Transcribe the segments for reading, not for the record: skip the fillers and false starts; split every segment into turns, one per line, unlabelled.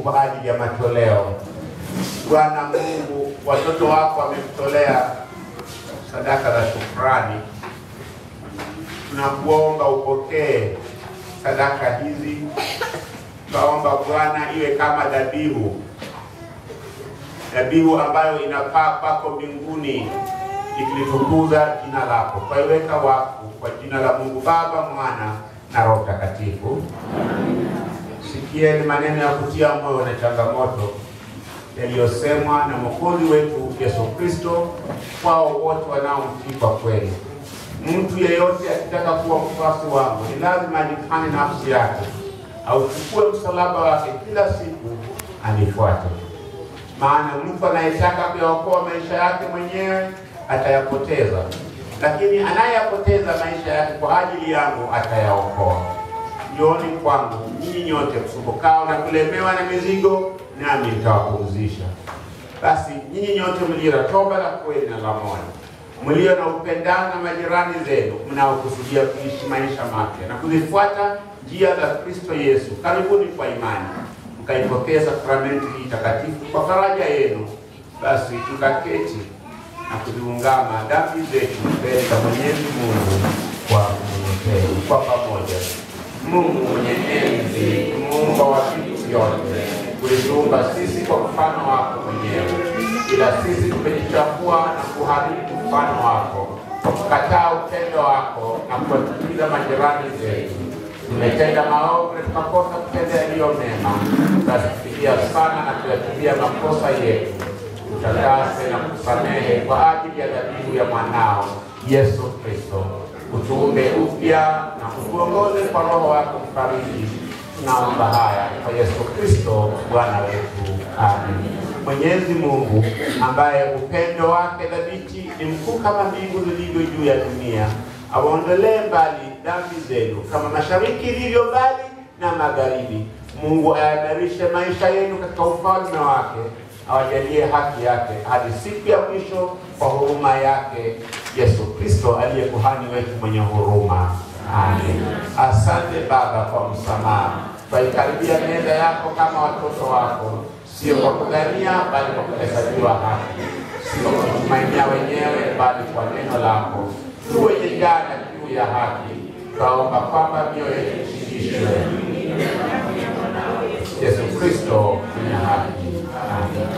kwa ajili ya matoleo. Bwana Mungu, watoto wako wamekutolea sadaka za shukrani. Tunakuomba upokee sadaka hizi. Tunaomba Bwana iwe kama dhabihu ambayo inafaa kwako mbinguni, ikilitukuza jina lako. Twaiweka wakfu kwa jina la Mungu Baba, Mwana na Roho Mtakatifu. Sikieni maneno ya kutia moyo na changamoto yaliyosemwa na Mwokozi wetu Yesu Kristo kwao wote wanaomtii kwa kweli. Mtu yeyote akitaka kuwa mfuasi wangu ni lazima ajikane nafsi yake, auchukue msalaba wake kila siku anifuate. Maana mtu anayetaka kuyaokoa maisha yake mwenyewe atayapoteza, lakini anayapoteza maisha yake kwa ajili yangu atayaokoa. Njooni kwangu nyinyi nyote msumbukao na kulemewa na mizigo, nami nitawapumzisha. Basi nyinyi nyote mlio na toba la kweli na la moyo, mlio na upendano na majirani zenu, mnaokusudia kuishi maisha mapya na kuzifuata njia za Kristo Yesu, karibuni kwa imani mkaipokea sakramenti hii takatifu kwa faraja yenu. Basi tukaketi na kuziungama dhambi zetu mbele za Mwenyezi Mungu kwa unyenyekevu kwa pamoja. Mungu mwenye enzi, Muumba wa vitu vyote, ulituumba sisi kwa mfano wako mwenyewe, ila sisi tumejichafua na kuharibu mfano wako, kwa kukataa upendo wako na kuwachukiza majirani zetu. Tumetenda maovu na tukakosa kutenda yaliyo mema. Basi tufikia sana na kuyatubia makosa yetu, tutakase na kusamehe kwa ajili ya dhabihu ya mwanao Yesu Kristo. Utuumbe upya na kutuongoze kwa Roho wako mfariji. Tunaomba haya kwa Yesu Kristo Bwana wetu. Amen. Mwenyezi Mungu ambaye upendo wake thabiti ni mkuu kama mbingu zilivyo juu ya dunia, awaondolee mbali dhambi zenu kama mashariki ilivyo mbali na magharibi. Mungu ayaimarishe maisha yenu katika ufalme wake, awajalie haki yake hadi siku ya mwisho kwa huruma yake Yesu Kristo aliye kuhani wetu mwenye huruma. Amen. Asante Baba kwa msamaha. Twaikaribia meza yako kama watoto wako, sio kwa kudhania bali kwa kuhesabiwa haki, sio kwa kutumainia wenyewe bali kwa neno lako. Tuwe jana juu ya haki. Twaomba kwamba mioyo yetu ishishwe Yesu Kristo mwenye haki. Amen.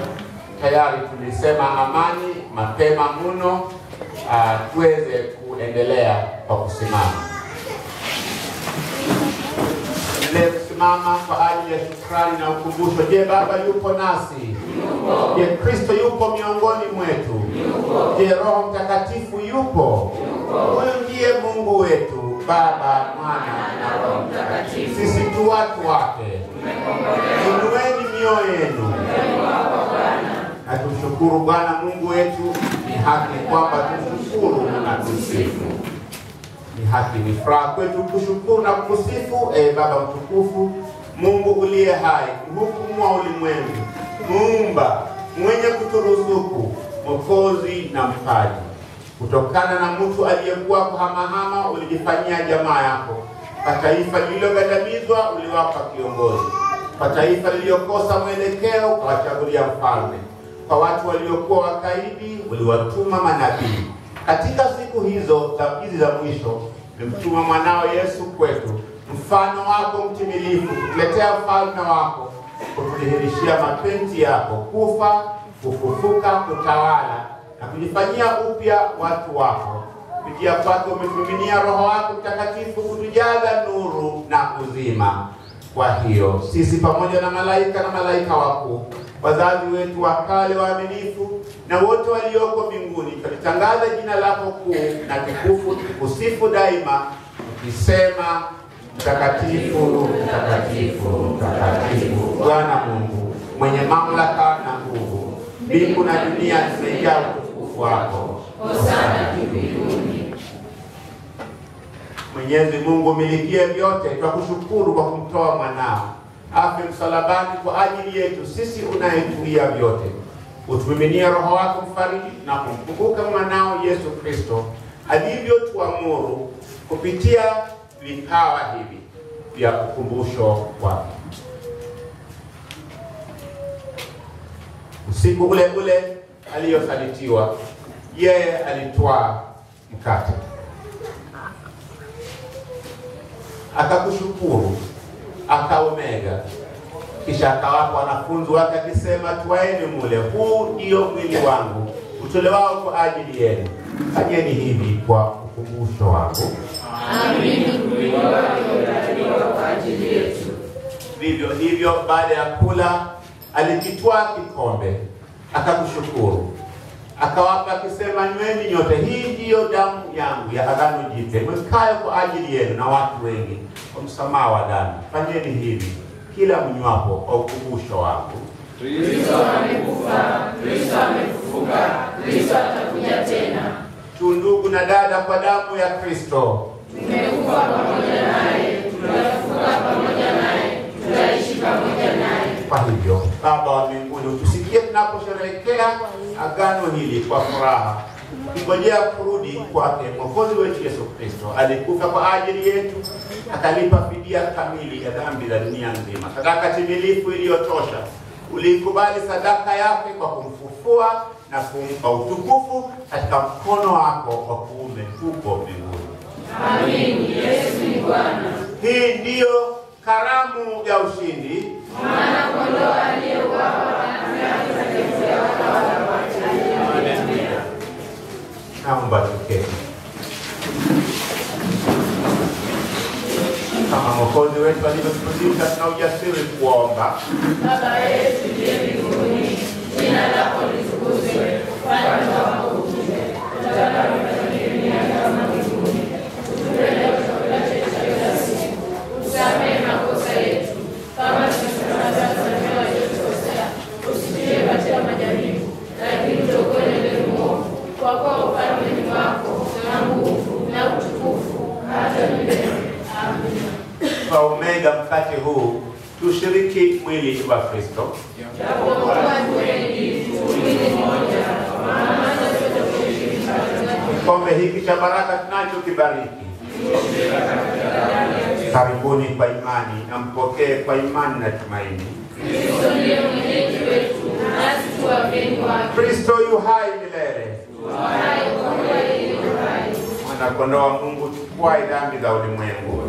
Tayari tulisema amani mapema mno. Tuweze kuendelea kwa kusimama. Simama kwa ajili ya shukrani na ukumbusho. Je, Baba yupo nasi? Yupo. Je, Kristo yupo miongoni mwetu? Yupo. Je, Roho Mtakatifu yupo? Yupo. Huyu ndiye Mungu wetu, Baba, Mwana na Roho Mtakatifu. Sisi tu watu wake. Inueni mioyo yenu na tumshukuru Bwana Mungu wetu. Ni haki kwamba tumshukuru na tusifu. Ni haki, ni furaha kwetu kushukuru na kusifu. Baba mtukufu, Mungu uliye hai, mhukumu wa ulimwengu, Muumba, mwenye kuturuzuku, Mwokozi na mpaji. Kutokana na mtu aliyekuwa kuhamahama ulijifanyia jamaa yako. Kwa taifa lililogandamizwa uliwapa kiongozi. Kwa taifa lililokosa mwelekeo ukawachagulia mfalme. Kwa watu waliokuwa wakaidi uliwatuma manabii. Katika siku hizo za mwisho ulimtuma mwanao Yesu kwetu, mfano wako mtimilifu, kutuletea ufalme wako, kutudhihirishia mapenzi yako, kufa, kufufuka, kutawala na kujifanyia upya watu wako. Kupitia kwako umetumiminia Roho wako Mtakatifu kutujaza nuru na uzima. Kwa hiyo sisi pamoja na malaika wakuu, wazazi wetu wa kale waaminifu na wote walioko mbinguni, tulitangaza jina lako kuu na tukufu, tukusifu daima tukisema, mtakatifu, mtakatifu, mtakatifu, Bwana Mungu mwenye mamlaka na nguvu. Mbingu na dunia zimejaa utukufu wako. Hosana mbinguni. Mwenyezi Mungu milikie vyote, tunakushukuru kwa kumtoa mwanao afe msalabani kwa ajili yetu sisi unayetuia vyote. Utumiminie Roho wako mfariji na kumkumbuka mwanao Yesu Kristo alivyotuamuru kupitia vipawa hivi vya ukumbusho wake. Siku ule ule aliyosalitiwa, yeye alitwaa mkate, akakushukuru, akaumega, kisha akawapa wanafunzi wake akisema, twaeni mule, huu ndio mwili wangu utolewao kwa ajili yenu. Fanyeni hivi kwa ukumbusho wangu.
Amini, mwili wake utatolewa kwa ajili yetu.
Vivyo hivyo baada ya kula alikitwaa kikombe, akakushukuru, akawapa akisema, nyweni nyote, hii ndiyo damu yangu ya agano jipya, imwekayo kwa ajili yenu na watu wengi kwa msamaha wa dhambi. Fanyeni hivi kila mnywapo kwa ukumbusho wangu.
Kristo amekufa, Kristo amefufuka, Kristo atakuja tena.
Ndugu na dada, kwa damu ya Kristo
tumekufa pamoja naye, tutafufuka pamoja naye, tutaishi pamoja naye.
Kwa hivyo Baba wa mbinguni, utusikie tunaposherehekea agano hili kwa furaha, kungojea kurudi kwake Mwokozi wetu Yesu Kristo. Alikufa kwa ajili yetu, akalipa fidia kamili ya dhambi za dunia nzima, sadaka timilifu iliyotosha. Ulikubali sadaka yake kwa kumfufua na kumpa utukufu katika mkono wako wa kuume huko mbinguni.
Amen. Yesu ni Bwana.
Hii ndiyo karamu ya ushindi,
mwana kondoo aliyeuawa
naomba tuketi. Kama Mwokozi wetu alivyotufundisha, tuna ujasiri kuomba.
Baba yetu uliye mbinguni, jina lako litukuzwe, ufalme wako uje, utakalo lifanyike duniani kama mbinguni. Utupe leo chakula chetu cha kila siku, usamehe makosa yetu kama tunavyowasamehe waliotukosea, usitutie katika majaribu, lakini utuokoe na yule mwovu, kwa kuwa ufalme ni wako na nguvu na utukufu hata milele. Amen.
Kwa umega mkate huu tushiriki mwili wa Kristo. Kikombe hiki cha baraka tunachokibariki, karibuni kwa imani na mpokee kwa imani na tumaini.
Kristo ndiye mwenyeji wetu, nasi tu wageni wake.
Kristo yu hai milele. Mwana-kondoo wa Mungu, chukua dhambi za ulimwengu.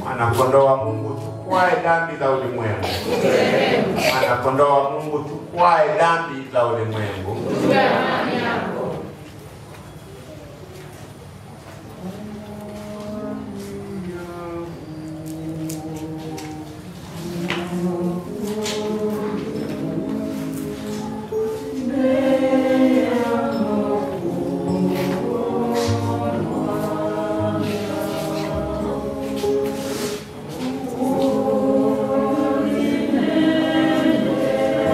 Mwana-kondoo wa Mungu, chukua dhambi za ulimwengu. Mwana-kondoo wa Mungu, chukua dhambi za ulimwengu.